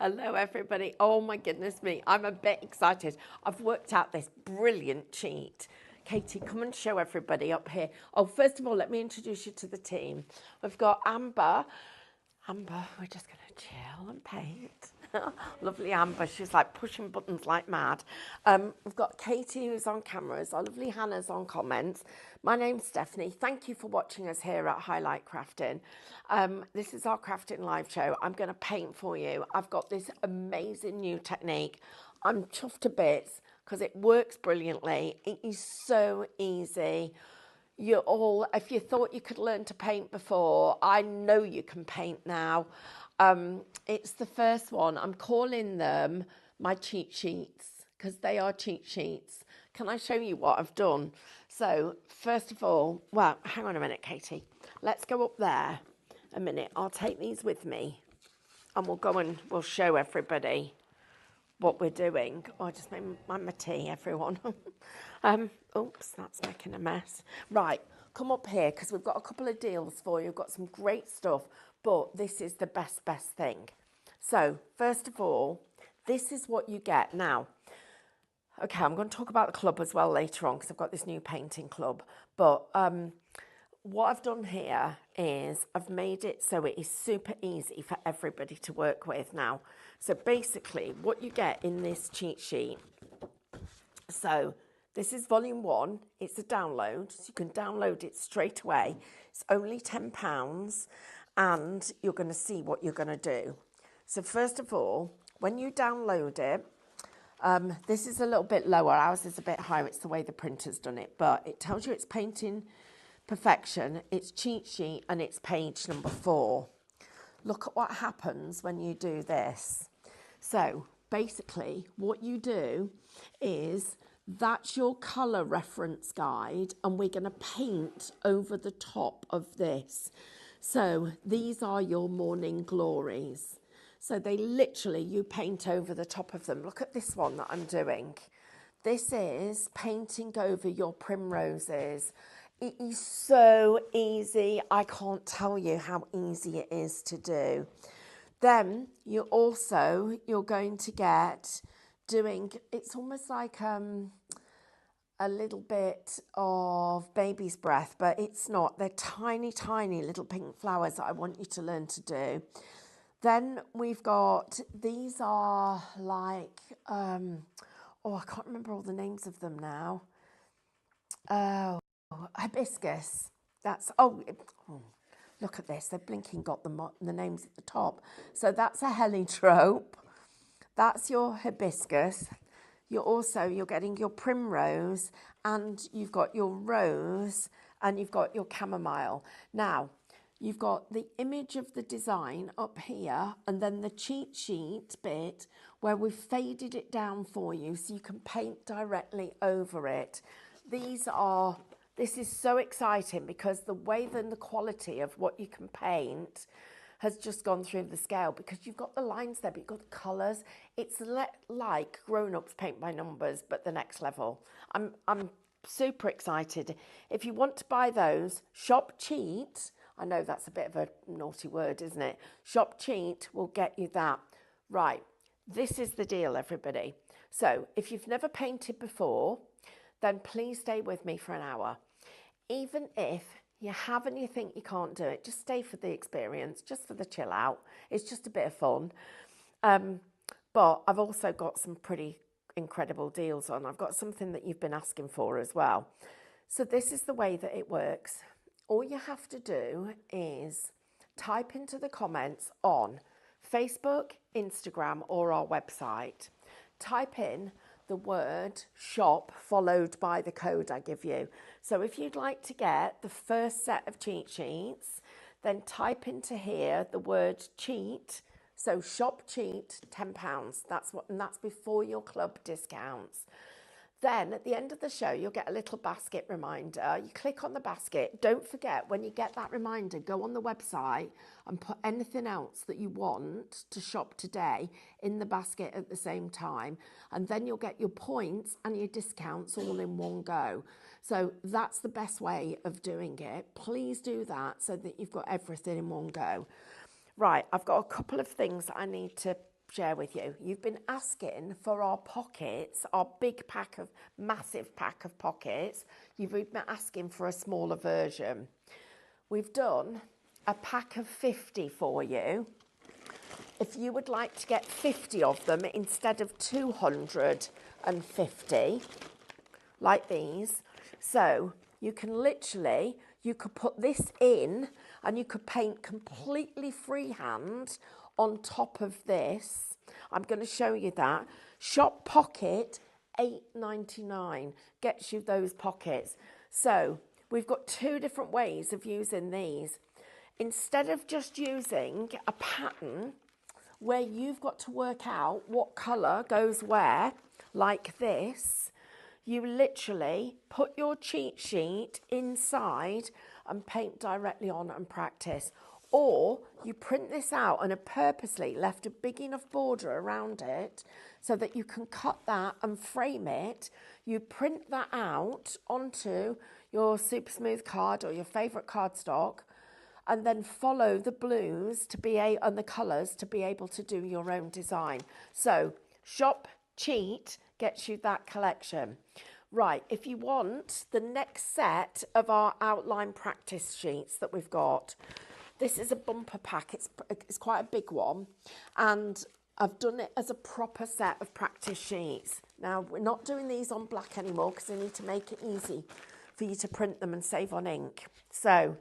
Hello, everybody. Oh, my goodness me. I'm a bit excited. I've worked out this brilliant cheat. Katie, come and show everybody up here. Oh, first of all, let me introduce you to the team. We've got Amber. Amber, we're just going to chill and paint. Lovely Amber. She's like pushing buttons like mad. We've got Katie, who's on cameras. Our lovely Hannah's on comments. My name's Stephanie. Thank you for watching us here at Highlight Crafting. This is our crafting live show. I'm going to paint for you. I've got this amazing new technique. I'm chuffed to bits because it works brilliantly. It is so easy. You're all, if you thought you could learn to paint before, I know you can paint now. It's the first one. I'm calling them my cheat sheets because they are cheat sheets. Can I show you what I've done? So first of all, well, hang on a minute, Katie. Let's go up there a minute. I'll take these with me and we'll go and we'll show everybody what we're doing. Oh, I just made my tea, everyone. Oops, that's making a mess. Right, come up here because we've got a couple of deals for you. We've got some great stuff, but this is the best thing. So, first of all, this is what you get now. Okay, I'm going to talk about the club as well later on because I've got this new painting club. But what I've done here is I've made it so it is super easy for everybody to work with now. So basically what you get in this cheat sheet, so this is volume 1, it's a download, so you can download it straight away. It's only £10 and you're going to see what you're going to do. So first of all, when you download it, this is a little bit lower, ours is a bit higher, it's the way the printer's done it, but it tells you it's painting perfection, it's cheat sheet, and it's page number 4. Look at what happens when you do this. So basically what you do is that's your colour reference guide and we're going to paint over the top of this. So these are your morning glories. So they literally, you paint over the top of them. Look at this one that I'm doing. This is painting over your primroses. It is so easy. I can't tell you how easy it is to do. Then you're going to get doing, it's almost like a little bit of baby's breath, but it's not. They're tiny, tiny little pink flowers that I want you to learn to do. Then we've got, these are like, oh, I can't remember all the names of them now. Oh, hibiscus. That's, look at this. They've blinking got the names at the top. So that's a heliotrope. That's your hibiscus. You're getting your primrose and you've got your rose and you've got your chamomile. Now, you've got the image of the design up here and then the cheat sheet bit where we've faded it down for you so you can paint directly over it. This is so exciting because the way then the quality of what you can paint has just gone through the scale because you've got the lines there, but you've got the colours. It's like grown-ups paint by numbers, but the next level. I'm super excited. If you want to buy those, Shop Cheat, I know that's a bit of a naughty word, isn't it? Shop Cheat will get you that. Right, this is the deal, everybody. So if you've never painted before, then please stay with me for an hour. Even if you have and you think you can't do it, just stay for the experience, just for the chill out. It's just a bit of fun. But I've also got some pretty incredible deals on. I've got something that you've been asking for as well. So this is the way that it works. All you have to do is type into the comments on Facebook, Instagram, or our website. Type in the word shop followed by the code I give you. So if you'd like to get the first set of cheat sheets, then type into here the word cheat. So shop cheat, £10. That's before your club discounts. Then at the end of the show, you'll get a little basket reminder. You click on the basket. Don't forget, when you get that reminder, go on the website and put anything else that you want to shop today in the basket at the same time. And then you'll get your points and your discounts all in one go. So that's the best way of doing it. Please do that so that you've got everything in one go. Right, I've got a couple of things that I need to share with you. You've been asking for our pockets, our big pack of, massive pack of pockets. You've been asking for a smaller version. We've done a pack of 50 for you. If you would like to get 50 of them instead of 250, like these. So you can literally, you could put this in and you could paint completely freehand on top of this. I'm going to show you that. Shop Pocket, $8.99 gets you those pockets. So we've got two different ways of using these. Instead of just using a pattern where you've got to work out what colour goes where, like this, you literally put your cheat sheet inside and paint directly on and practice. Or you print this out and have purposely left a big enough border around it so that you can cut that and frame it. You print that out onto your super smooth card or your favourite cardstock, and then follow the blues to be and the colours to be able to do your own design. So Shop Cheat gets you that collection. Right, if you want the next set of our outline practice sheets that we've got, this is a bumper pack. It's quite a big one, and I've done it as a proper set of practice sheets. Now, we're not doing these on black anymore because I need to make it easy for you to print them and save on ink. So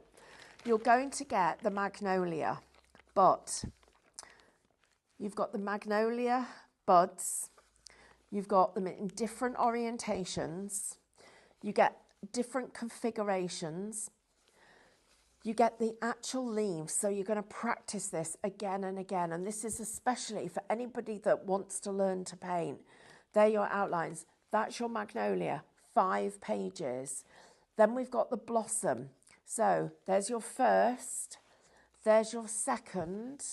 you're going to get the magnolia, but you've got the magnolia buds. You've got them in different orientations. You get different configurations. You get the actual leaves, so you're going to practice this again and again. And this is especially for anybody that wants to learn to paint. They're your outlines. That's your magnolia, 5 pages. Then we've got the blossom. So there's your first, there's your second,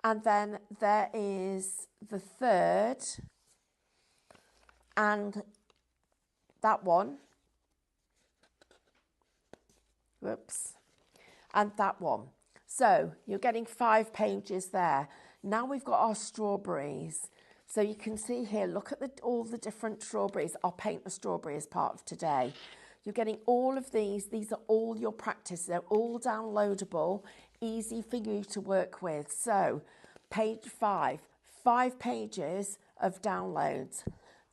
and then there is the third, and that one, whoops, and that one. So you're getting 5 pages there. Now we've got our strawberries. So you can see here, look at all the different strawberries. I'll paint the strawberry as part of today. You're getting all of these. These are all your practice. They're all downloadable, easy for you to work with. So page 5, 5 pages of downloads.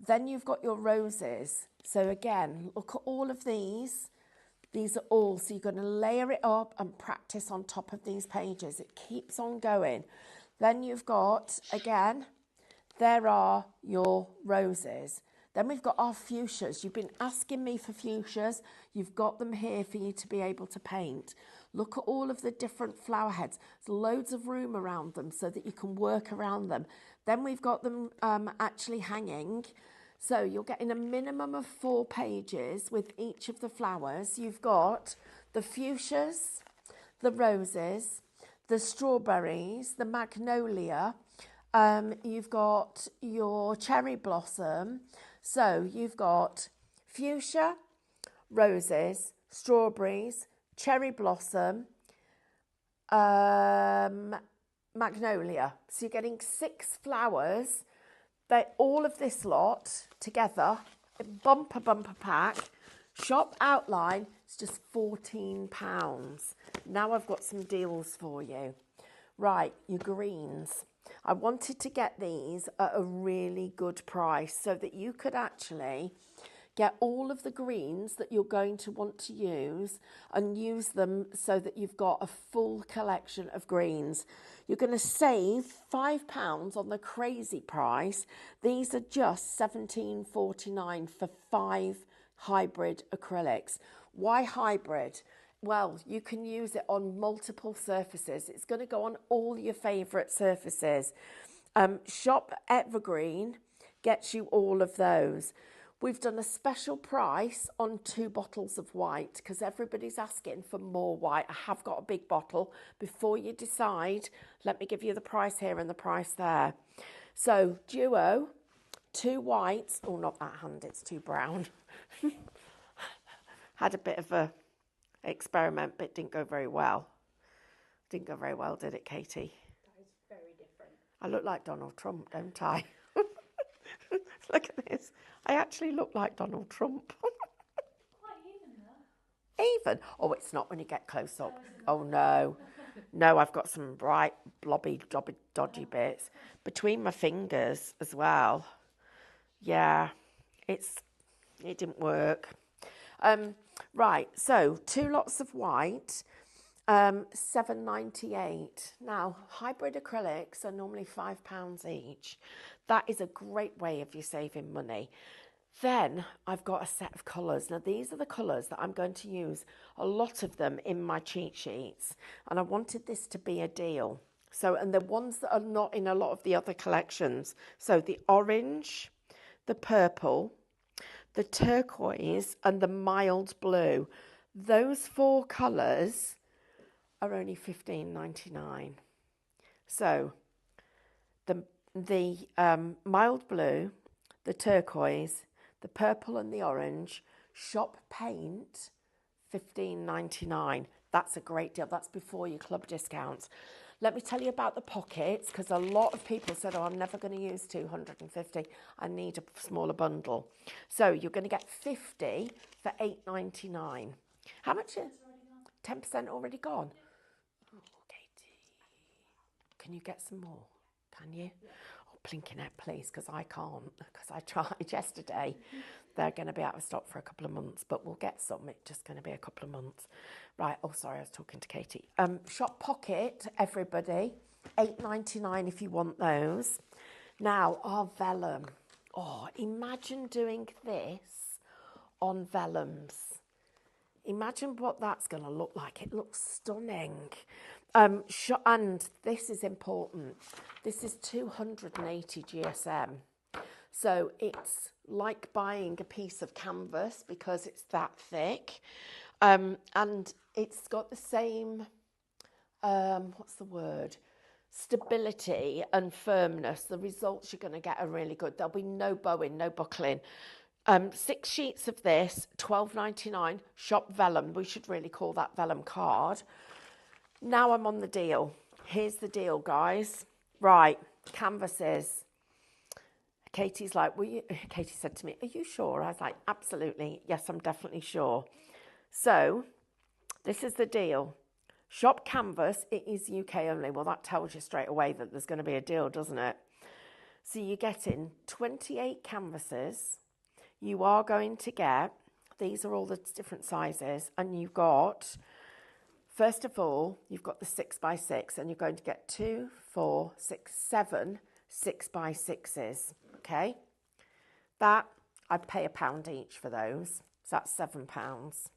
Then you've got your roses. So again, look at all of these. These are all, so you're going to layer it up and practice on top of these pages. It keeps on going. Then you've got, again, there are your roses. Then we've got our fuchsias. You've been asking me for fuchsias. You've got them here for you to be able to paint. Look at all of the different flower heads. There's loads of room around them so that you can work around them. Then we've got them actually hanging. So you're getting a minimum of 4 pages with each of the flowers. You've got the fuchsias, the roses, the strawberries, the magnolia. You've got your cherry blossom. So you've got fuchsia, roses, strawberries, cherry blossom, magnolia. So you're getting 6 flowers. All of this lot together, bumper pack, shop outline, it's just £14. Now I've got some deals for you. Right, your greens. I wanted to get these at a really good price so that you could actually get all of the greens that you're going to want to use and use them so that you've got a full collection of greens. You're going to save £5 on the crazy price. These are just £17.49 for 5 hybrid acrylics. Why hybrid? Well, you can use it on multiple surfaces. It's going to go on all your favourite surfaces. Shop Evergreen gets you all of those. We've done a special price on 2 bottles of white because everybody's asking for more white. I have got a big bottle. Before you decide, let me give you the price here and the price there. So Duo, 2 whites. Oh, not that hand, it's too brown. Had a bit of a experiment, but it didn't go very well. Didn't go very well, did it, Katie? That is very different. I look like Donald Trump, don't I? Look at this. I actually look like Donald Trump. Quite even though. Even? Oh, it's not when you get close up. Oh, no. No, I've got some bright, blobby, dodgy bits. Between my fingers as well. Yeah, it didn't work. Right, so 2 lots of white, £7.98. Now, hybrid acrylics are normally £5 each. That is a great way of you saving money. Then I've got a set of colours. Now, these are the colours that I'm going to use, a lot of them in my cheat sheets. And I wanted this to be a deal. So, and the ones that are not in a lot of the other collections. So the orange, the purple, the turquoise and the mild blue. Those 4 colours are only £15.99. So the mild blue, the turquoise, the purple and the orange, shop paint, £15.99. That's a great deal. That's before your club discounts. Let me tell you about the pockets, because a lot of people said, oh, I'm never going to use 250. I need a smaller bundle. So you're going to get 50 for £8.99. How much is 10% already gone? Oh, Katie. Can you get some more? Can you? Yeah. Oh, Plinkinet, please, because I can't, because I tried yesterday. They're going to be out of stock for a couple of months, but we'll get some. It's just going to be a couple of months. Right, oh, sorry, I was talking to Katie. Shop Pocket, everybody, £8.99 if you want those. Now, our vellum. Oh, imagine doing this on vellums. Imagine what that's going to look like. It looks stunning. And this is important. This is 280 GSM. So it's like buying a piece of canvas because it's that thick. And it's got the same, what's the word? Stability and firmness. The results you're going to get are really good. There'll be no bowing, no buckling. 6 sheets of this, £12.99, shop vellum. We should really call that vellum card. Now I'm on the deal. Here's the deal, guys. Right, canvases. Katie's like, Katie said to me, are you sure? I was like, absolutely. Yes, I'm definitely sure. So this is the deal. Shop canvas, it is UK only. Well, that tells you straight away that there's going to be a deal, doesn't it? So you're getting 28 canvases. You are going to get, these are all the different sizes, and you've got, first of all, you've got the 6x6, and you're going to get 2, 4, 6, 7 6x6s, okay? That, I'd pay £1 each for those, so that's £7.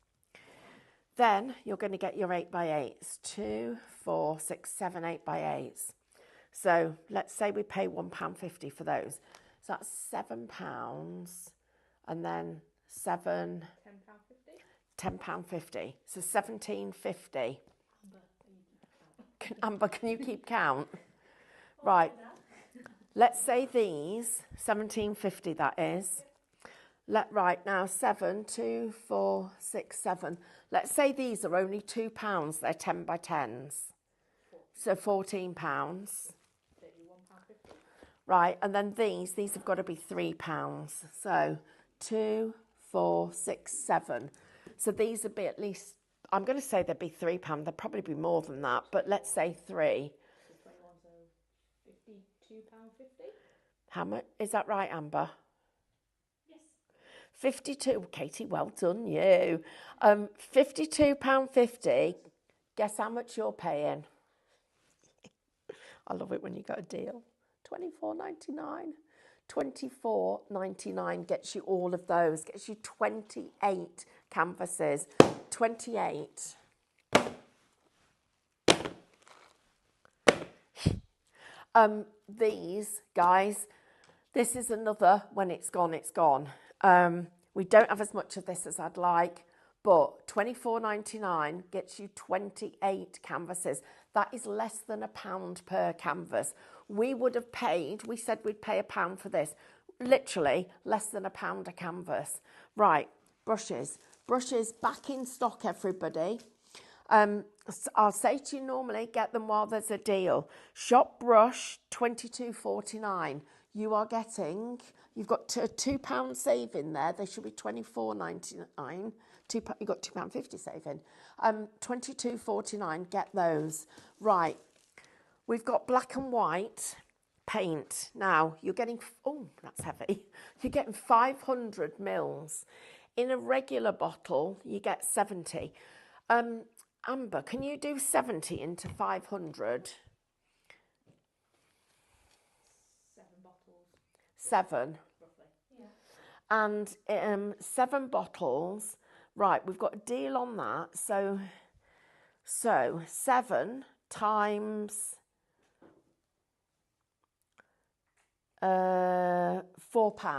Then you're going to get your 8x8s, 2, 4, 6, 7 8x8s. So let's say we pay £1.50 for those. So that's £7, and then £7. £10.50. So £17.50. Amber, can you keep count? Right. Let's say these, £17.50 that is. Right now, 7, 2, 4, 6, 7. Let's say these are only £2. They're 10x10s. So £14. Right, and then these have got to be £3. So 2, 4, 6, 7. So these would be at least, I'm going to say they'd be £3. They'd probably be more than that, but let's say 3. So 21, so £52.50. How much? Is that right, Amber? Yes. 52. Katie, well done, you. £52.50. Guess how much you're paying? I love it when you got a deal. $24.99. $24.99 gets you all of those. Gets you 28 canvases. 28. These guys, this is another when it's gone, it's gone. We don't have as much of this as I'd like, but $24.99 gets you 28 canvases. That is less than £1 per canvas. We would have paid, we said we'd pay £1 for this, literally less than £1 a canvas. Right, brushes. Brushes back in stock, everybody. I'll say to you normally, get them while there's a deal. Shop brush, £22.49. You are getting, you've got a £2 save in there. They should be £24.99. You've got £2.50 saving. £22.49, get those. Right, we've got black and white paint. Now, you're getting, oh, that's heavy. You're getting 500 mils. In a regular bottle, you get 70. Amber, can you do 70 into 500? 7 bottles. 7. Roughly. Yeah. And 7 bottles. Right, we've got a deal on that. So 7 times £4. 28.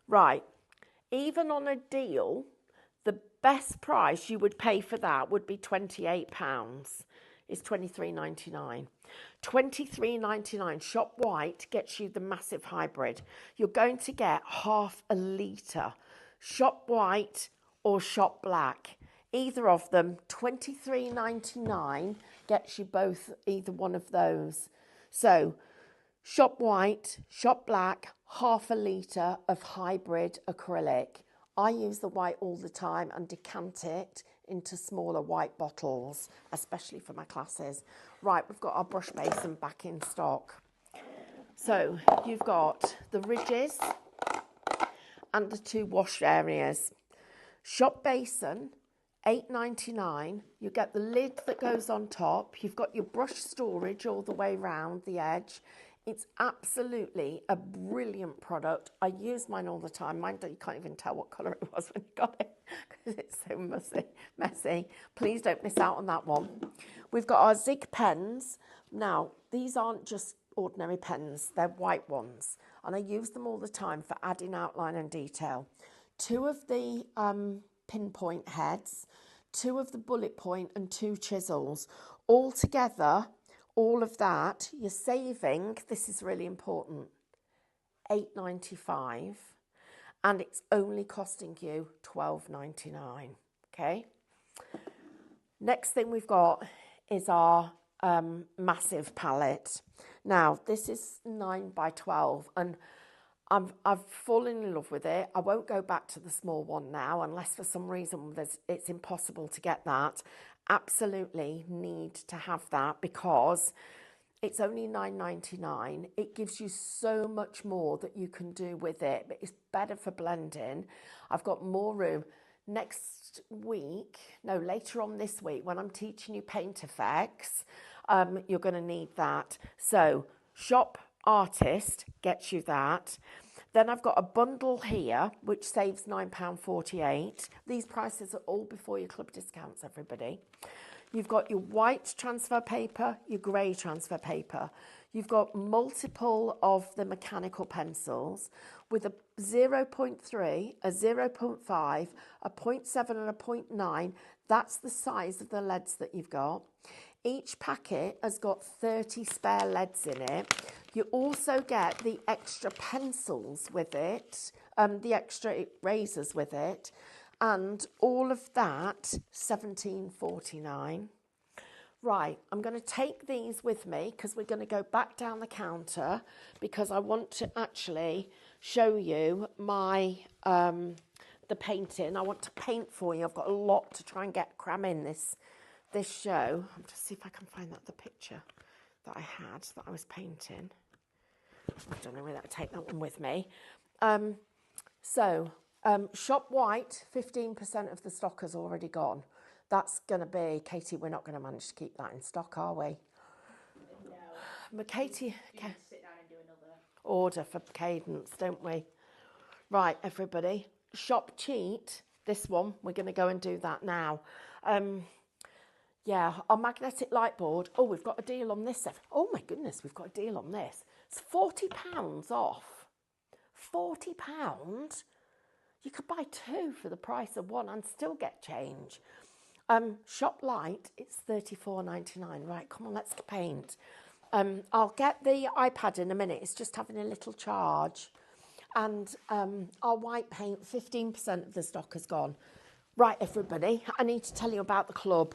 Right, even on a deal, the best price you would pay for that would be £28. It's £23.99. £23.99. Shop White gets you the massive hybrid. You're going to get half a litre. Shop White or Shop Black. Either of them, £23.99 gets you both, either one of those. So, Shop White, Shop Black, half a litre of hybrid acrylic. I use the white all the time and decant it into smaller white bottles, especially for my classes. Right, we've got our brush basin back in stock. So you've got the ridges and the 2 wash areas. Shop basin, £8.99. You get the lid that goes on top. You've got your brush storage all the way round the edge. It's absolutely a brilliant product. I use mine all the time. Mine, you can't even tell what colour it was when you got it because it's so messy. Please don't miss out on that one. We've got our Zig pens. Now, these aren't just ordinary pens. They're white ones. And I use them all the time for adding outline and detail. 2 of the pinpoint heads, 2 of the bullet point and 2 chisels. All together, all of that, you're saving, this is really important, £8.95, and it's only costing you £12.99, okay? Next thing we've got is our massive palette. Now, this is 9 by 12, and I've fallen in love with it. I won't go back to the small one now, unless for some reason it's impossible to get that. Absolutely need to have that because it's only £9.99. It gives you so much more that you can do with it, but it's better for blending. I've got more room. Next week, no, later on this week, when I'm teaching you paint effects, you're going to need that. So Shop Artist gets you that. Then I've got a bundle here, which saves £9.48. These prices are all before your club discounts, everybody. You've got your white transfer paper, your grey transfer paper. You've got multiple of the mechanical pencils with a 0.3, a 0.5, a 0.7 and a 0.9. That's the size of the leads that you've got. Each packet has got 30 spare leads in it. You also get the extra pencils with it, the extra erasers with it, and all of that, £17.49. Right, I'm going to take these with me because we're going to go back down the counter because I want to actually show you my the painting. I want to paint for you. I've got a lot to try and cram in this show. I'm just see if I can find the picture that I had that I was painting. I don't know whether I'll take that one with me. Shop White, 15% of the stock has already gone. That's going to be, Katie, we're not going to manage to keep that in stock, are we? No. But Katie, You need to sit down and do another order for Cadence, don't we? Right, everybody. Shop Cheat, this one, we're going to go and do that now. Yeah, our magnetic light board. Oh, we've got a deal on this. Oh my goodness, we've got a deal on this. It's £40 off. £40? You could buy 2 for the price of 1 and still get change. Shop Light, it's £34.99. Right, come on, let's paint. I'll get the iPad in a minute. It's just having a little charge. And our white paint, 15% of the stock has gone. Right, everybody, I need to tell you about the club.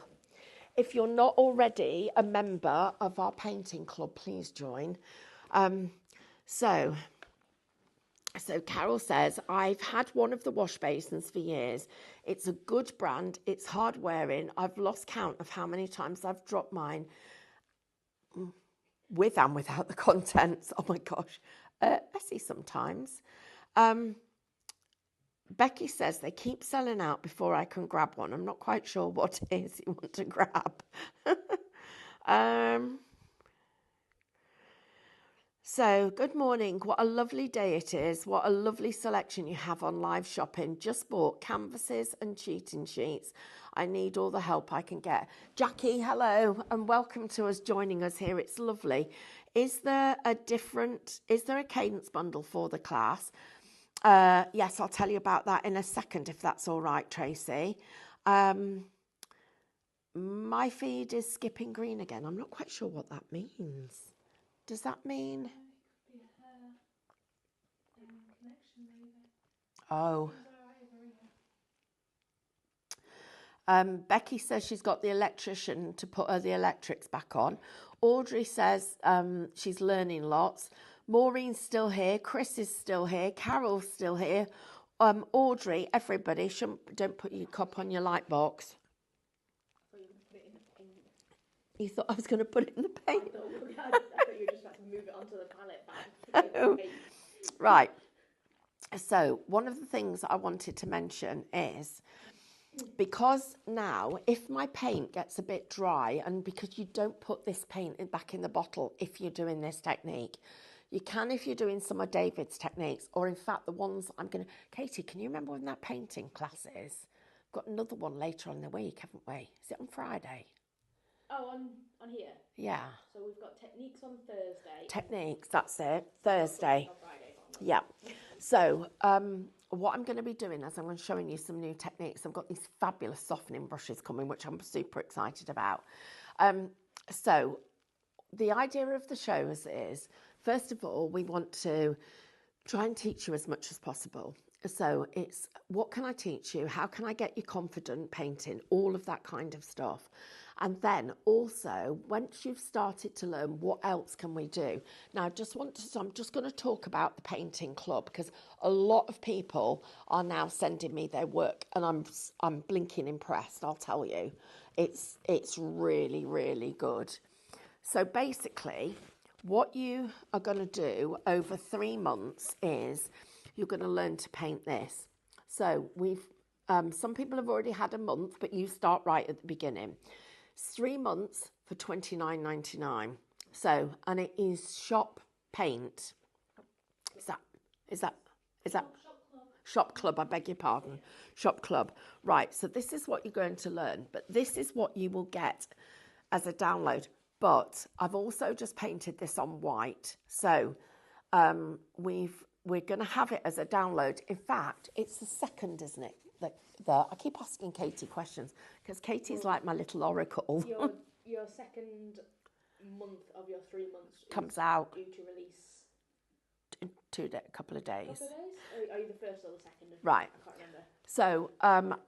If you're not already a member of our painting club, please join. So Carol says, I've had one of the wash basins for years. It's a good brand. It's hard wearing. I've lost count of how many times I've dropped mine with and without the contents. Oh my gosh. Messy sometimes. Becky says they keep selling out before I can grab one. I'm not quite sure what it is you want to grab. So, good morning. What a lovely day it is. What a lovely selection you have on live shopping. Just bought canvases and cheating sheets. I need all the help I can get. Jackie, hello, and welcome to us joining us here. It's lovely. Is there a cadence bundle for the class? Yes, I'll tell you about that in a second, if that's all right, Tracy. My feed is skipping green again. I'm not quite sure what that means. Does that mean? Oh. Becky says she's got the electrician to put the electrics back on. Audrey says she's learning lots. Maureen's still here. Chris is still here. Carol's still here. Audrey, everybody, don't put your cup on your light box. You thought I was going to put it in the paint? I thought you were just about to move it onto the palette bag. Right. So one of the things I wanted to mention is, because now if my paint gets a bit dry, and because you don't put this paint back in the bottle if you're doing this technique, you can if you're doing some of David's techniques, or in fact the ones I'm going to... Katie, can you remember when that painting class is? We've got another one later on in the week, haven't we? Is it on Friday? Oh, on here? Yeah. So we've got techniques on Thursday. Techniques, that's it. Thursday. On Friday. Yeah. So what I'm going to be doing is I'm going to showing you some new techniques. I've got these fabulous softening brushes coming, which I'm super excited about. So the idea of the shows is, first of all, we want to try and teach you as much as possible. So it's, what can I teach you? How can I get you confident painting? All of that kind of stuff. And then also, once you've started to learn, what else can we do? Now, I'm just going to talk about the painting club, because a lot of people are now sending me their work, and I'm blinking impressed, I'll tell you. It's really, really good. So basically, what you are going to do over 3 months is you're going to learn to paint this. So some people have already had a month, but you start right at the beginning. 3 months for $29.99. So, and it is shop paint. Is that Shop Club, I beg your pardon. Shop Club. Right, so this is what you're going to learn, but this is what you will get as a download. But I've also just painted this on white. So we're going to have it as a download. In fact, it's the second, isn't it? I keep asking Katie questions, because Katie's like my little oracle. Your second month of your 3 months comes out due to release in a couple of days. Are you the first or the second? Right. I can't remember. So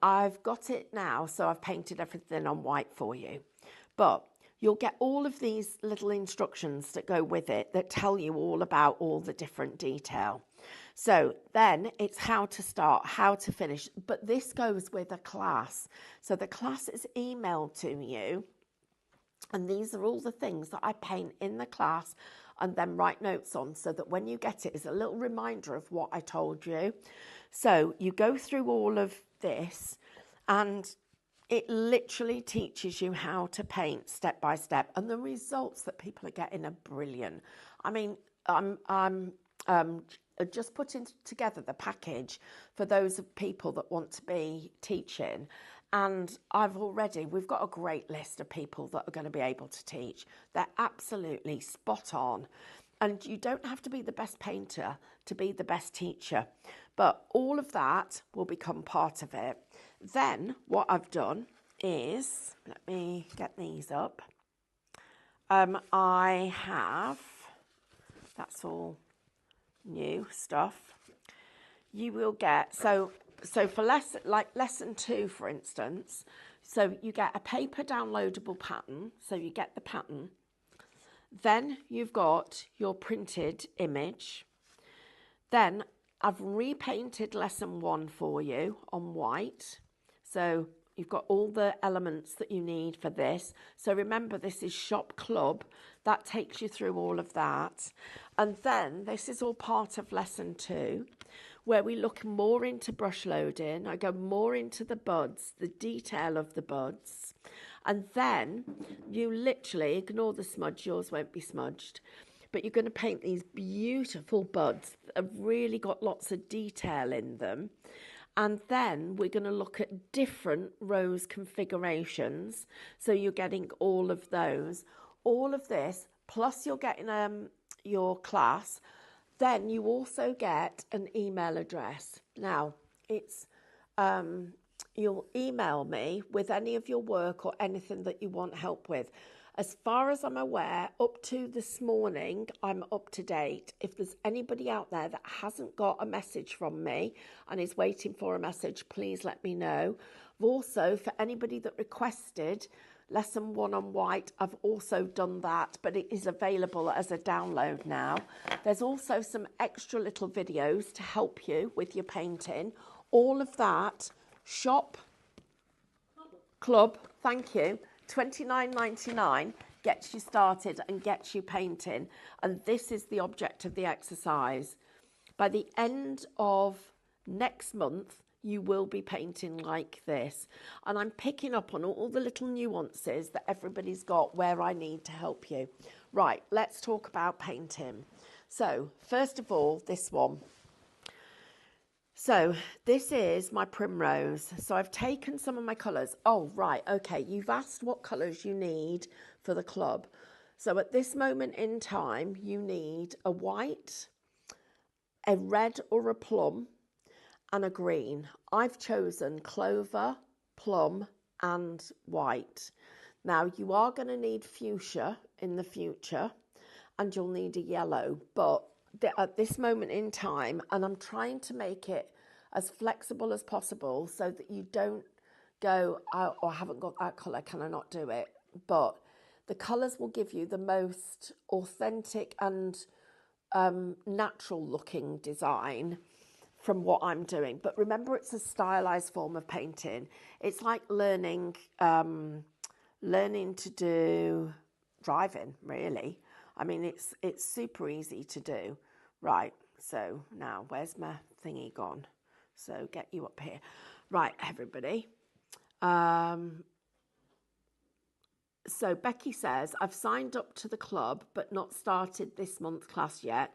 I've got it now, so I've painted everything on white for you. But you'll get all of these little instructions that go with it that tell you all about all the different detail. So then it's how to start, how to finish. But this goes with a class. So the class is emailed to you. And these are all the things that I paint in the class and then write notes on, so that when you get it, it's a little reminder of what I told you. So you go through all of this, and it literally teaches you how to paint step by step. And the results that people are getting are brilliant. I mean, I'm just putting together the package for those people that want to be teaching. And we've got a great list of people that are going to be able to teach. They're absolutely spot on. And you don't have to be the best painter to be the best teacher. But all of that will become part of it. Then what I've done is, let me get these up. That's all new stuff. you will get, so for lesson 2, for instance, so you get a paper downloadable pattern, so you get the pattern, then you've got your printed image, then I've repainted lesson 1 for you on white, so you've got all the elements that you need for this. So remember, this is Shop Club. That takes you through all of that. And then this is all part of lesson 2, where we look more into brush loading. I go more into the buds, the detail of the buds. And then you literally ignore the smudge. Yours won't be smudged. But you're going to paint these beautiful buds that have really got lots of detail in them. And then we're going to look at different rose configurations. So you're getting all of those. All of this, plus you're getting your class. Then you also get an email address. Now, it's you'll email me with any of your work or anything that you want help with. As far as I'm aware, up to this morning, I'm up to date. If there's anybody out there that hasn't got a message from me and is waiting for a message, please let me know. Also, for anybody that requested lesson 1 on white, I've also done that, but it is available as a download now. There's also some extra little videos to help you with your painting. All of that, Shop Club, thank you. $29.99 gets you started and gets you painting. And this is the object of the exercise. By the end of next month, you will be painting like this. And I'm picking up on all the little nuances that everybody's got where I need to help you. Right, let's talk about painting. So, first of all, this one. So this is my primrose. So I've taken some of my colours. Oh, right, okay. You've asked what colours you need for the club. So at this moment in time, you need a white, a red or a plum, and a green. I've chosen clover, plum, and white. Now, you are going to need fuchsia in the future, and you'll need a yellow, but at this moment in time, and I'm trying to make it as flexible as possible so that you don't go, oh, I haven't got that colour, can I not do it? But the colours will give you the most authentic and natural looking design from what I'm doing. But remember, it's a stylized form of painting. It's like learning to do driving, really. I mean, it's super easy to do. Right, so now where's my thingy gone? So get you up here. Right, everybody. So Becky says, I've signed up to the club but not started this month's class yet.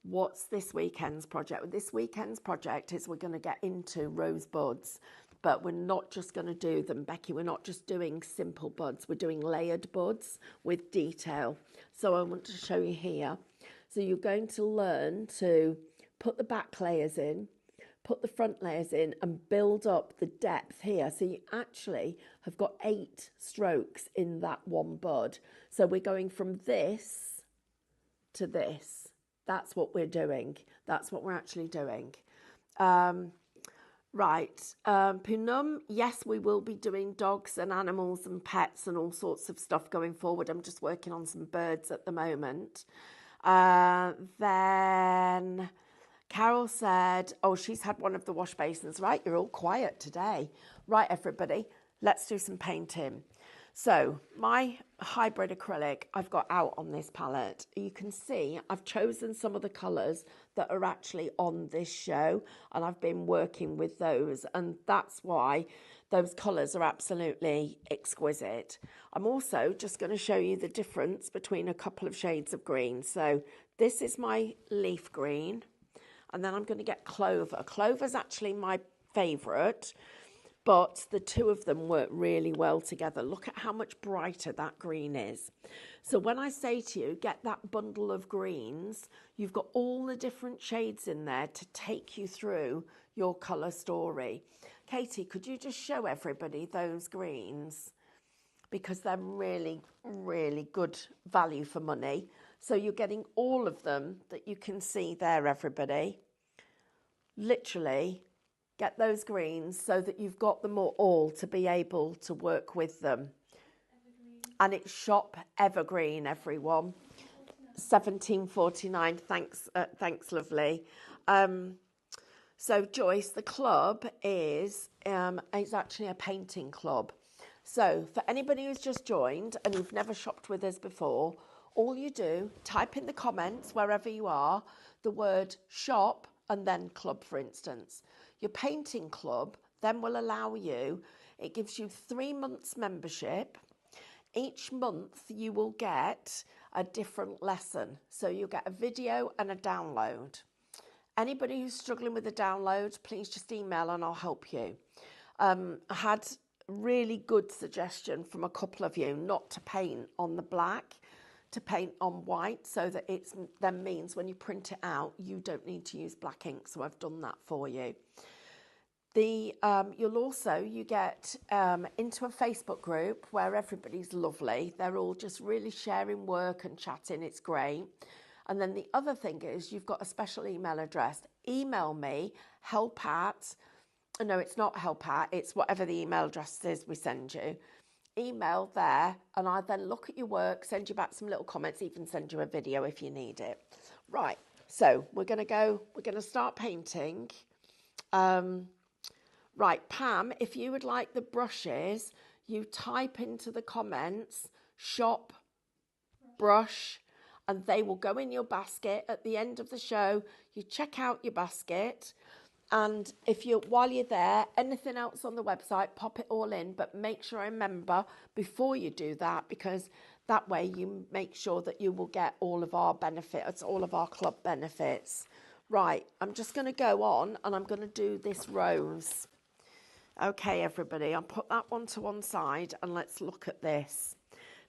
What's this weekend's project? Well, this weekend's project is we're going to get into rose buds, but we're not just going to do them, Becky. We're not just doing simple buds. We're doing layered buds with detail. So I want to show you here. So you're going to learn to put the back layers in, put the front layers in, and build up the depth here. So you actually have got 8 strokes in that one bud. So we're going from this to this. That's what we're doing. That's what we're actually doing. Right. Poonam, yes, we will be doing dogs and animals and pets and all sorts of stuff going forward. I'm just working on some birds at the moment. Then Carol said, oh, she's had one of the wash basins. Right, you're all quiet today. Right, everybody, let's do some painting. So my hybrid acrylic I've got out on this palette. You can see I've chosen some of the colours that are actually on this show, and I've been working with those, and that's why those colours are absolutely exquisite. I'm also just going to show you the difference between a couple of shades of green. So this is my leaf green, and then I'm going to get clover. Clover's actually my favourite, but the two of them work really well together. Look at how much brighter that green is. So when I say to you, get that bundle of greens, you've got all the different shades in there to take you through your colour story. Katie, could you just show everybody those greens? Because they're really, really good value for money. So you're getting all of them that you can see there, everybody. literally get those greens so that you've got them all to be able to work with them. And it's Shop Evergreen, everyone. 17.49. Thanks, lovely. So Joyce, the club is actually a painting club. So for anybody who's just joined and you've never shopped with us before, all you do, type in the comments wherever you are, the word shop and then club, for instance. Your painting club then will allow you, it gives you 3 months membership. Each month you will get a different lesson. So you'll get a video and a download. Anybody who's struggling with a download, please just email and I'll help you. I had really good suggestion from a couple of you not to paint on the black, to paint on white, so that it then means when you print it out, you don't need to use black ink. So I've done that for you. You get into a Facebook group where everybody's lovely. They're all just really sharing work and chatting. It's great. And then the other thing is you've got a special email address. Email me, no, it's not help at, it's whatever the email address is we send you. Email there, and I then look at your work, send you back some little comments, even send you a video if you need it. Right, so we're going to start painting. Right, Pam, if you would like the brushes, you type into the comments, shop, brush, and they will go in your basket. At the end of the show, you check out your basket. And while you're there, anything else on the website, pop it all in, but make sure I remember before you do that, because that way you make sure that you will get all of our benefits, all of our club benefits. Right, I'm just going to go on and I'm going to do this rose. Okay, everybody, I'll put that one to one side and let's look at this.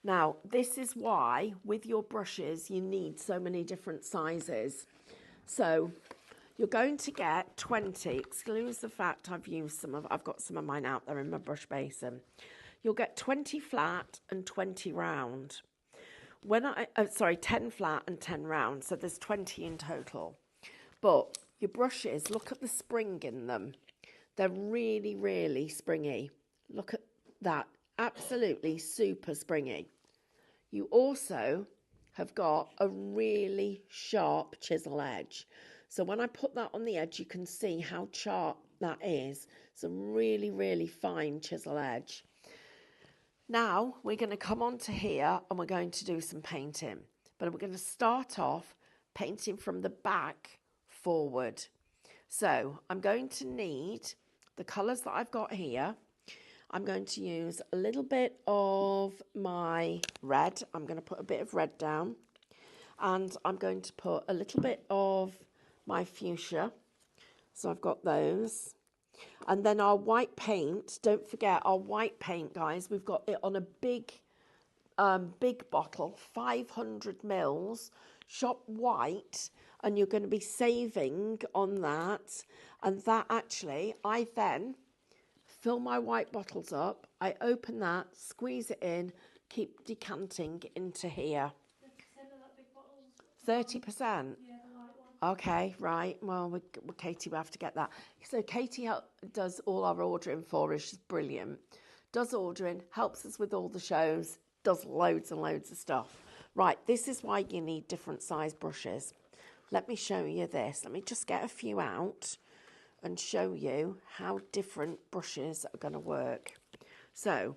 Now, this is why with your brushes, you need so many different sizes. So you're going to get 20, excludes the fact I've got some of mine out there in my brush basin. You'll get 20 flat and 20 round. 10 flat and 10 round, so there's 20 in total. But your brushes, look at the spring in them. They're really, really springy. Look at that, absolutely super springy. You also have got a really sharp chisel edge. So when I put that on the edge, you can see how sharp that is. It's a really, really fine chisel edge. Now we're going to come on to here and we're going to do some painting. But we're going to start off painting from the back forward. So I'm going to need the colours that I've got here. I'm going to use a little bit of my red. I'm going to put a bit of red down. And I'm going to put a little bit of my fuchsia. So I've got those. And then our white paint. Don't forget our white paint, guys. We've got it on a big bottle, 500 mils, shop white. And you're going to be saving on that. And that actually, I then fill my white bottles up, I open that, squeeze it in, keep decanting into here. 30%? Yeah, the white one. Okay, right. Well, Katie will have to get that. So Katie does all our ordering for us. She's brilliant. Does ordering, helps us with all the shows, does loads and loads of stuff. Right, this is why you need different size brushes. Let me show you this. Let me just get a few out and show you how different brushes are going to work. So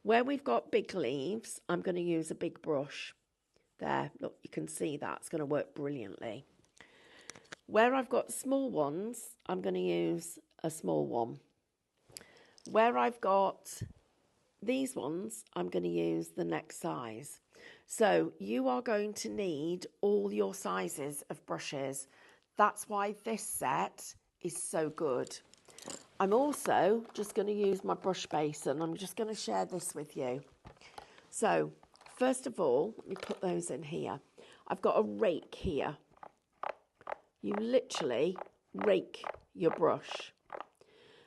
where we've got big leaves, I'm going to use a big brush. There, look, you can see that's going to work brilliantly. Where I've got small ones, I'm going to use a small one. Where I've got these ones, I'm going to use the next size. So you are going to need all your sizes of brushes. That's why this set is so good. I'm also just going to use my brush basin. I'm just going to share this with you. So first of all, let me put those in here. I've got a rake here. You literally rake your brush.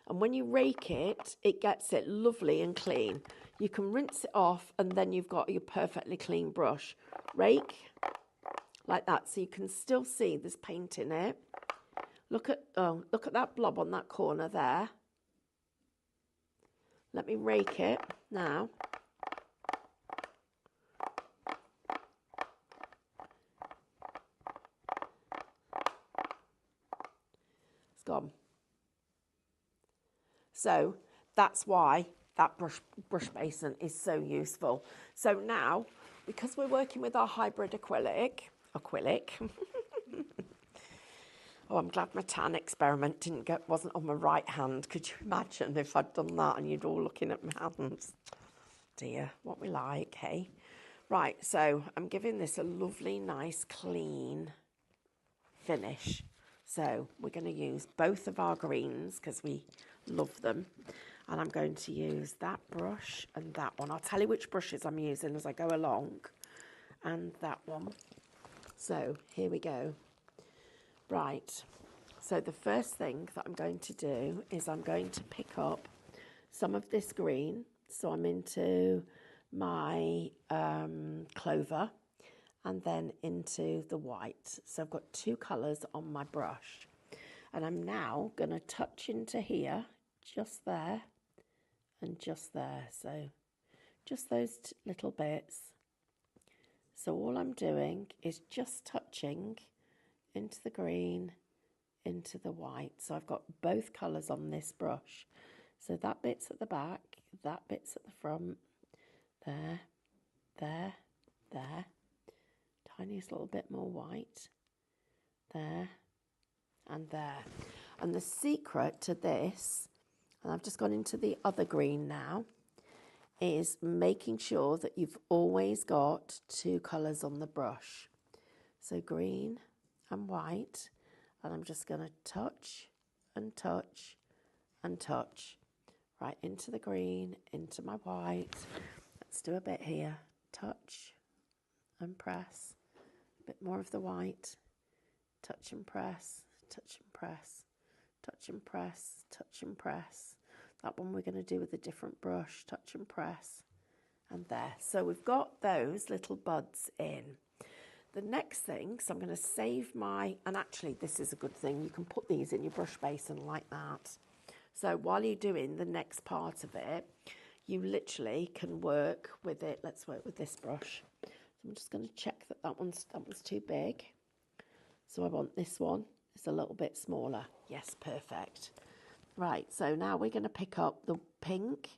And when you rake it, it gets it lovely and clean. You can rinse it off and then you've got your perfectly clean brush. Rake, like that, so you can still see there's paint in it. Look at that blob on that corner there. Let me rake it now. It's gone. So that's why that brush basin is so useful. So now, because we're working with our hybrid acrylic, oh, I'm glad my tan experiment wasn't on my right hand. Could you imagine if I'd done that and you'd all looking at my hands? Dear, what we like, hey? Right, so I'm giving this a lovely, nice, clean finish. So we're going to use both of our greens because we love them. And I'm going to use that brush and that one. I'll tell you which brushes I'm using as I go along. And that one. So here we go. Right. So the first thing that I'm going to do is I'm going to pick up some of this green. So I'm into my clover and then into the white. So I've got two colours on my brush. And I'm now going to touch into here, just there and just there. So just those little bits. So all I'm doing is just touching into the green, into the white. So I've got both colours on this brush. So that bit's at the back, that bit's at the front, there, there, there. Tiniest little bit more white, there, and there. And the secret to this, and I've just gone into the other green now, is making sure that you've always got two colours on the brush. So green and white, and I'm just going to touch and touch and touch right into the green, into my white. Let's do a bit here. Touch and press. A bit more of the white. Touch and press, touch and press, touch and press, touch and press. That one we're going to do with a different brush. Touch and press, and there. So we've got those little buds in. The next thing, so I'm going to save my, and actually this is a good thing, you can put these in your brush basin like that. So while you're doing the next part of it, you literally can work with it. Let's work with this brush. So I'm just going to check that that one's too big. So I want this one. It's a little bit smaller. Yes, perfect. Right, so now we're going to pick up the pink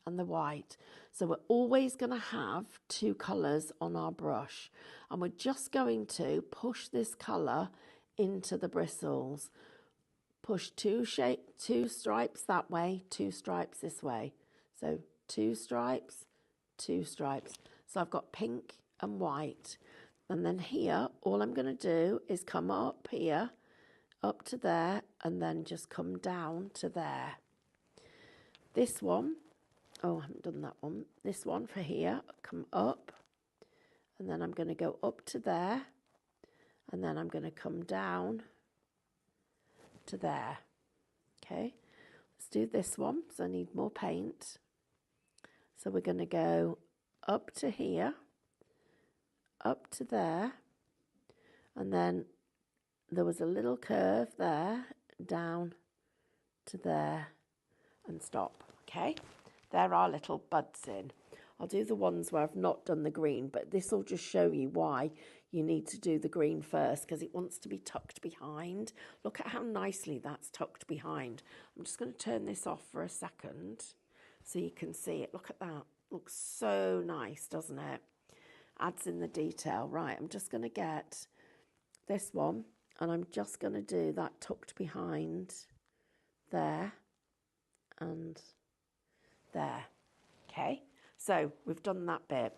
and the white. So we're always going to have two colours on our brush. And we're just going to push this colour into the bristles. Push two stripes that way, two stripes this way. So two stripes, two stripes. So I've got pink and white. And then here, all I'm going to do is come up here, up to there, and then just come down to there. This one, oh, I haven't done that one. This one for here, come up, and then I'm going to go up to there, and then I'm going to come down to there. Okay, let's do this one, so I need more paint. So we're going to go up to here, up to there, and then there was a little curve there, down to there, and stop. Okay, there are little buds in. I'll do the ones where I've not done the green, but this will just show you why you need to do the green first, because it wants to be tucked behind. Look at how nicely that's tucked behind. I'm just going to turn this off for a second so you can see it. Look at that. Looks so nice, doesn't it? Adds in the detail. Right, I'm just going to get this one, and I'm just going to do that tucked behind there and there. Okay, so we've done that bit.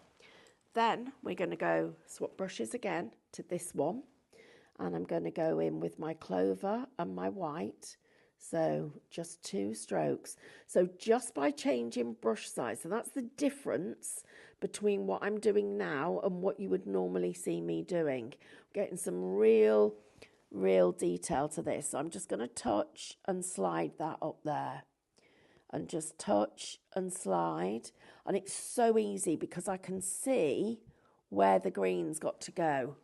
Then we're going to go swap brushes again to this one, and I'm going to go in with my clover and my white. So just two strokes. So just by changing brush size, so that's the difference between what I'm doing now and what you would normally see me doing. Getting some real detail to this. So I'm just going to touch and slide that up there. And just touch and slide. And it's so easy because I can see where the green's got to go.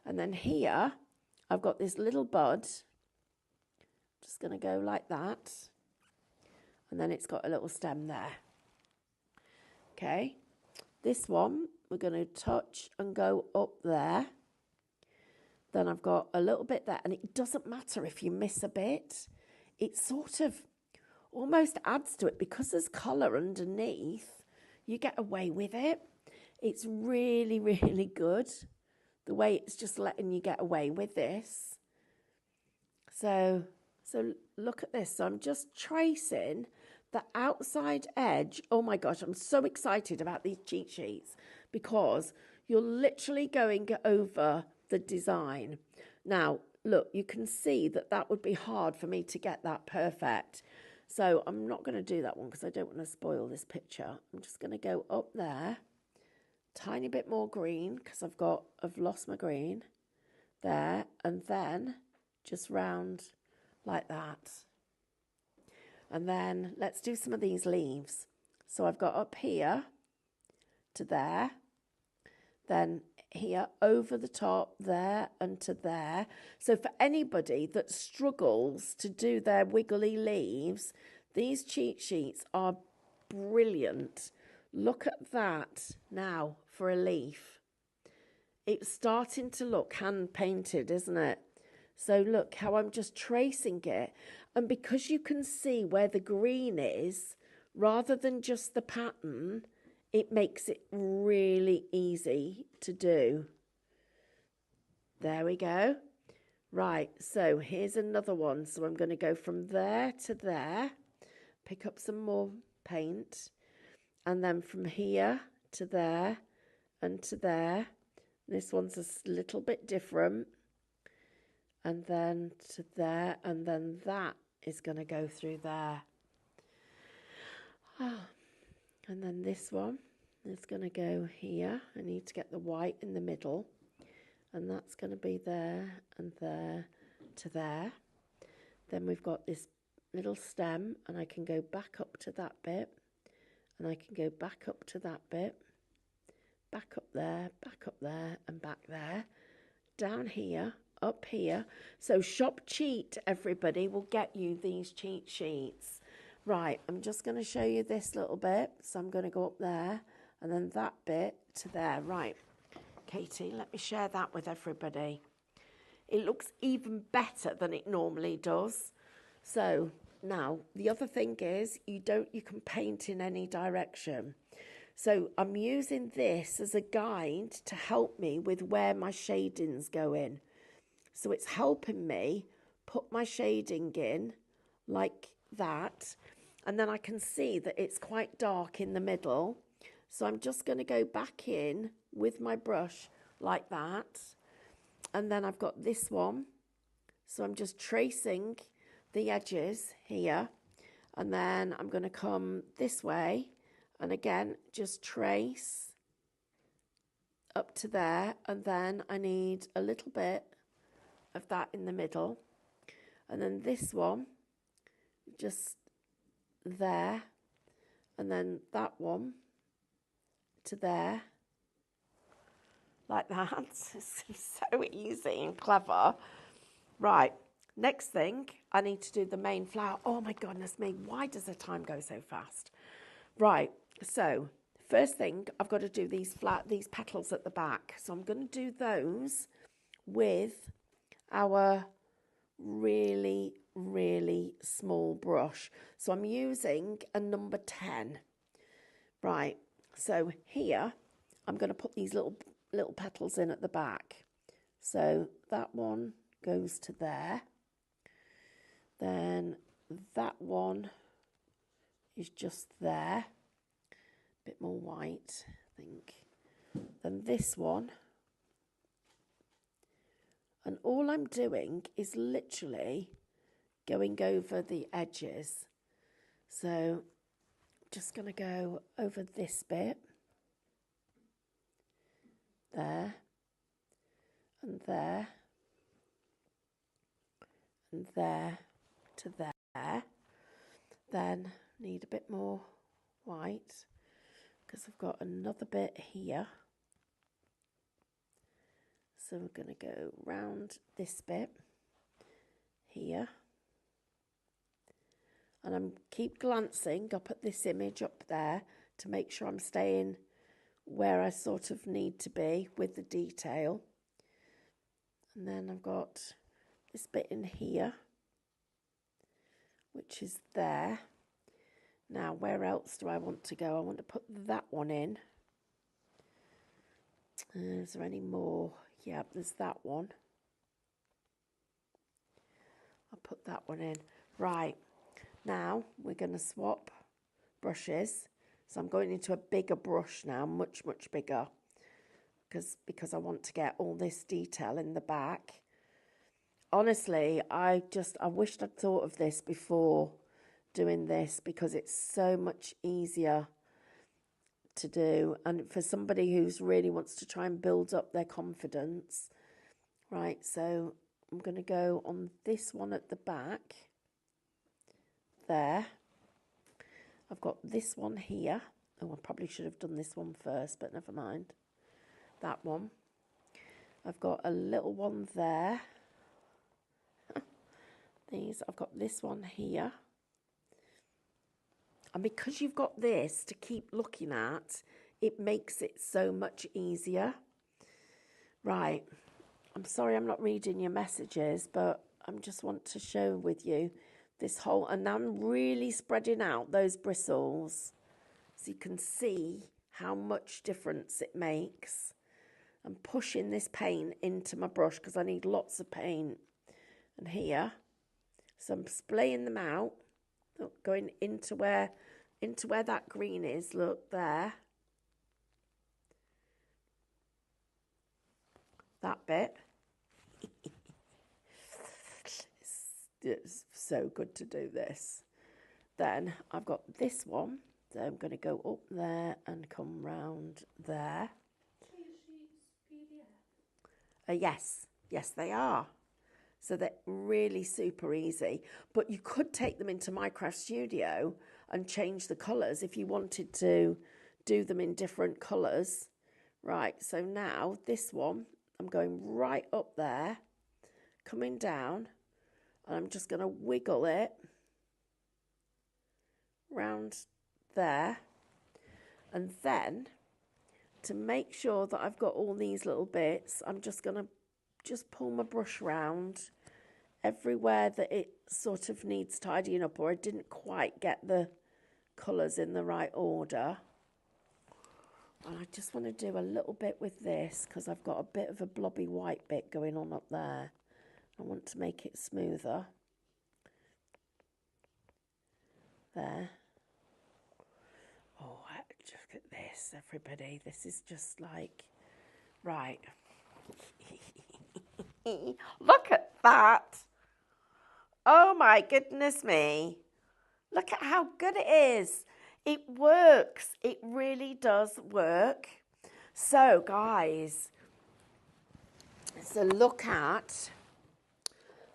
And then here, I've got this little bud. Just going to go like that. And then it's got a little stem there. Okay. This one, we're going to touch and go up there. Then I've got a little bit there. And it doesn't matter if you miss a bit. It sort of almost adds to it because there's colour underneath. You get away with it. It's really, really good. The way it's just letting you get away with this. So look at this. So I'm just tracing the outside edge. Oh my gosh, I'm so excited about these cheat sheets because you're literally going over the design. Now, look, you can see that that would be hard for me to get that perfect. So I'm not going to do that one because I don't want to spoil this picture. I'm just going to go up there. Tiny bit more green because I've lost my green there, and then just round like that. And then let's do some of these leaves. So I've got up here to there, then here over the top there and to there. So for anybody that struggles to do their wiggly leaves, these cheat sheets are brilliant. Look at that now for a leaf. It's starting to look hand painted, isn't it? So look how I'm just tracing it. And because you can see where the green is, rather than just the pattern, it makes it really easy to do. There we go. Right, so here's another one. So I'm going to go from there to there, pick up some more paint, and then from here to there and to there. This one's a little bit different. And then to there, and then that is going to go through there. And then this one is going to go here. I need to get the white in the middle. And that's going to be there and there to there. Then we've got this little stem, and I can go back up to that bit. And I can go back up to that bit. Back up there, and back there. Down here, up here. So Shop Cheat, everybody, will get you these cheat sheets. Right, I'm just going to show you this little bit. So I'm going to go up there and then that bit to there. Right, Katie, let me share that with everybody. It looks even better than it normally does. So now the other thing is you can paint in any direction. So I'm using this as a guide to help me with where my shadings go in. So it's helping me put my shading in like that. And then I can see that it's quite dark in the middle. So I'm just going to go back in with my brush like that. And then I've got this one. So I'm just tracing the edges here. And then I'm going to come this way. And again, just trace up to there. And then I need a little bit of that in the middle. And then this one, just there. And then that one to there. Like that. It's so easy and clever. Right. Next thing, I need to do the main flower. Oh my goodness me, why does the time go so fast? Right. So first thing, I've got to do these petals at the back. So I'm going to do those with our really, really small brush. So I'm using a number 10. Right. So here, I'm going to put these little petals in at the back. So that one goes to there. Then that one is just there. Bit more white, I think. Then this one. And all I'm doing is literally going over the edges. So just going to go over this bit. There. And there. And there to there. Then need a bit more white, because I've got another bit here. So we're going to go round this bit here. And I'm keep glancing up at this image up there to make sure I'm staying where I sort of need to be with the detail. And then I've got this bit in here, which is there. Now, where else do I want to go? I want to put that one in. Is there any more? Yeah, there's that one. I'll put that one in. Right, now we're going to swap brushes. So I'm going into a bigger brush now, much, much bigger, because I want to get all this detail in the back. Honestly, I wished I'd thought of this before doing this, because it's so much easier to do, and for somebody who's really wants to try and build up their confidence. Right, so I'm going to go on this one at the back there. I've got this one here. Oh, I probably should have done this one first, but never mind. That one. I've got a little one there. I've got this one here. And because you've got this to keep looking at, it makes it so much easier. Right, I'm sorry I'm not reading your messages, but I just want to share with you this whole, and now I'm really spreading out those bristles so you can see how much difference it makes. I'm pushing this paint into my brush because I need lots of paint. And here, so I'm splaying them out. Look, going into where that green is, look there. That bit. It's so good to do this. Then I've got this one, so I'm going to go up there and come round there. Yes, they are. So they're really super easy. But you could take them into Minecraft Studio and change the colours if you wanted to do them in different colours. Right, so now this one, I'm going right up there, coming down, and I'm just going to wiggle it round there. And then, to make sure that I've got all these little bits, I'm just going to pull my brush round everywhere that it sort of needs tidying up, or I didn't quite get the colours in the right order. And I just want to do a little bit with this because I've got a bit of a blobby white bit going on up there. I want to make it smoother. There. Oh, look at this, everybody. This is just like, right. Look at that. Oh my goodness me. Look at how good it is. It works. It really does work. So guys, so look at,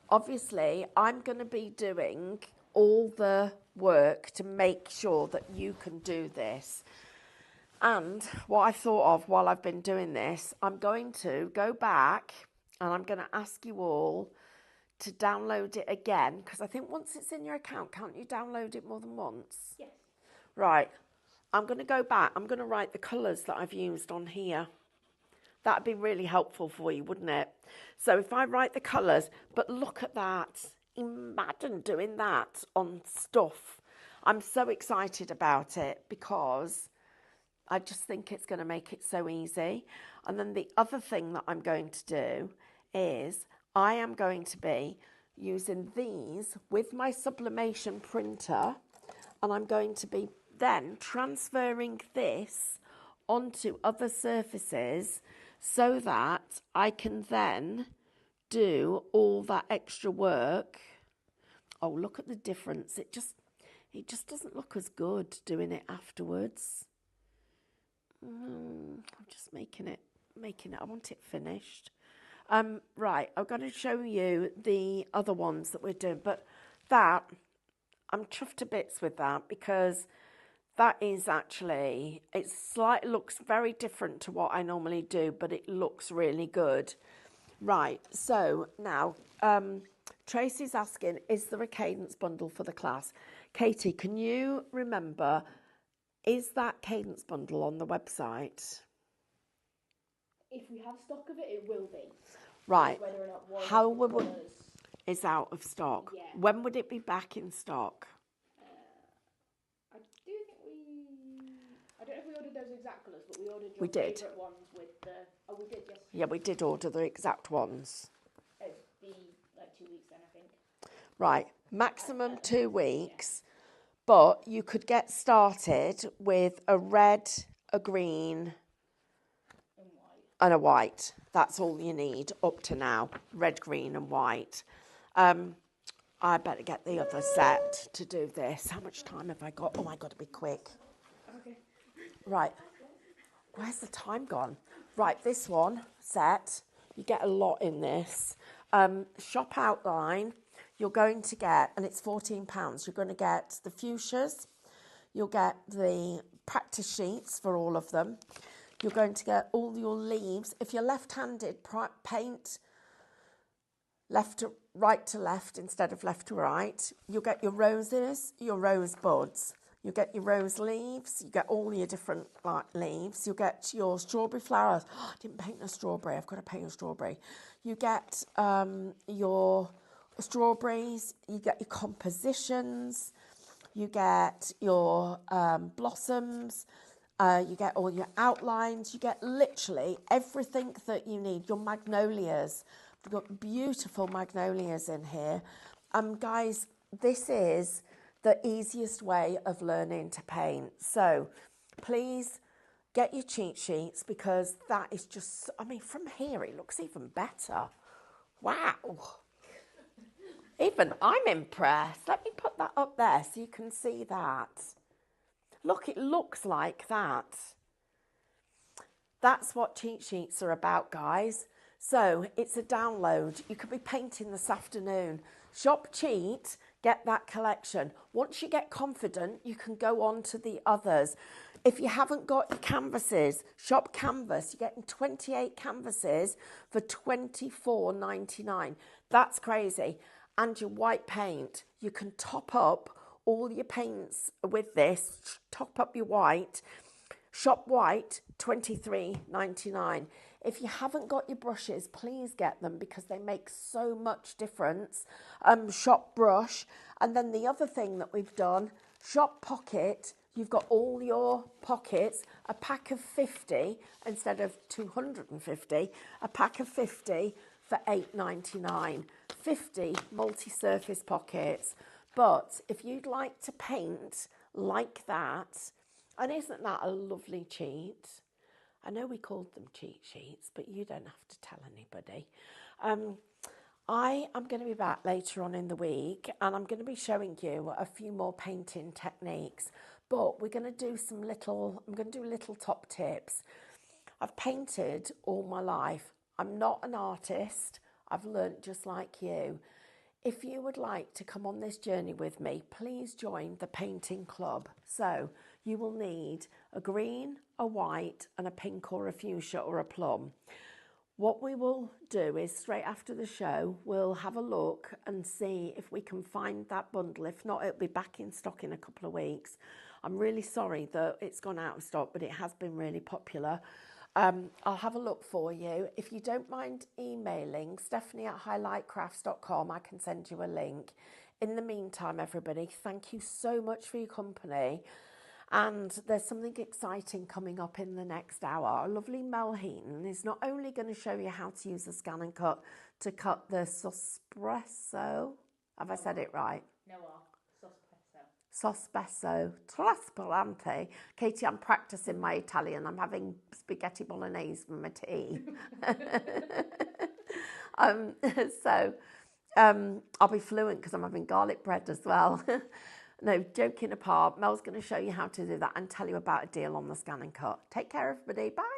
obviously I'm going to be doing all the work to make sure that you can do this. And what I thought of while I've been doing this, I'm going to go back and I'm going to ask you all to download it again, because I think once it's in your account, can't you download it more than once? Yes. Right. I'm going to go back. I'm going to write the colours that I've used on here. That'd be really helpful for you, wouldn't it? So if I write the colours, but look at that. Imagine doing that on stuff. I'm so excited about it because I just think it's going to make it so easy. And then the other thing that I'm going to do is I am going to be using these with my sublimation printer, and I'm going to be then transferring this onto other surfaces so that I can then do all that extra work. Oh, look at the difference. It just doesn't look as good doing it afterwards. I'm just making it. I want it finished. Right, I'm going to show you the other ones that we're doing, but that, I'm chuffed to bits with that because that is actually, looks very different to what I normally do, but it looks really good. Right, so now, Tracy's asking, is there a Cadence bundle for the class? Katie, can you remember, is that Cadence bundle on the website? If we have stock of it, it will be. Right. Whether or not one How of the would colours, is out of stock? Yeah. When would it be back in stock? I do think I don't know if we ordered those exact colours, but we ordered your We did. favourite ones with the. Oh, we did, yes. Yeah, we did order the exact ones. It'd be like 2 weeks then, I think. Right, maximum 2 weeks, but you could get started with a red, a green, And white. and a white. That's all you need up to now, red, green and white. I better get the other set to do this. How much time have I got? Oh, I got to be quick. Okay. Right, where's the time gone? Right, this one set, you get a lot in this. Shop outline, you're going to get, and it's £14, you're going to get the fuchsias, you'll get the practice sheets for all of them, you're going to get all your leaves. If you're left-handed, paint right to left instead of left to right. You'll get your roses, your rose buds. You get your rose leaves, you get all your different leaves, you get your strawberry flowers. Oh, I didn't paint a strawberry, I've got to paint a strawberry. You get your strawberries, you get your compositions, you get your blossoms, you get all your outlines, you get literally everything that you need. Your magnolias, we've got beautiful magnolias in here. Guys, this is the easiest way of learning to paint. So please get your cheat sheets, because that is just, I mean, from here it looks even better. Wow. Even I'm impressed. Let me put that up there so you can see that. Look, it looks like that. That's what cheat sheets are about, guys. So it's a download. You could be painting this afternoon. Shop Cheat, get that collection. Once you get confident, you can go on to the others. If you haven't got your canvases, shop Canvas. You're getting 28 canvases for $24.99. That's crazy. And your white paint, you can top up all your paints with this. Top up your white. Shop White, $23.99. If you haven't got your brushes, please get them, because they make so much difference. Shop Brush. And then the other thing that we've done, Shop Pocket. You've got all your pockets, a pack of 50 instead of 250, a pack of 50 for $8.99. 50 multi-surface pockets. But if you'd like to paint like that, and isn't that a lovely cheat? I know we called them cheat sheets, but you don't have to tell anybody. I am going to be back later on in the week, and I'm going to be showing you a few more painting techniques, but we're going to do I'm going to do little top tips. I've painted all my life. I'm not an artist. I've learnt just like you. If you would like to come on this journey with me, please join the painting club. So you will need a green, a white, and a pink or a fuchsia or a plum. What we will do is, straight after the show, we'll have a look and see if we can find that bundle. If not, it'll be back in stock in a couple of weeks. I'm really sorry that it's gone out of stock, but it has been really popular. I'll have a look for you. If you don't mind emailing stephanie@highlightcrafts.com, I can send you a link. In the meantime, everybody, thank you so much for your company. And there's something exciting coming up in the next hour. Our lovely Mel Heaton is not only going to show you how to use a scan and cut to cut the sospresso. Have I said it right? Noah. Sospesso trasparente. Katie, I'm practicing my Italian. I'm having spaghetti bolognese for my tea. I'll be fluent because I'm having garlic bread as well. No, joking apart, Mel's going to show you how to do that and tell you about a deal on the scan and cut. Take care, everybody. Bye.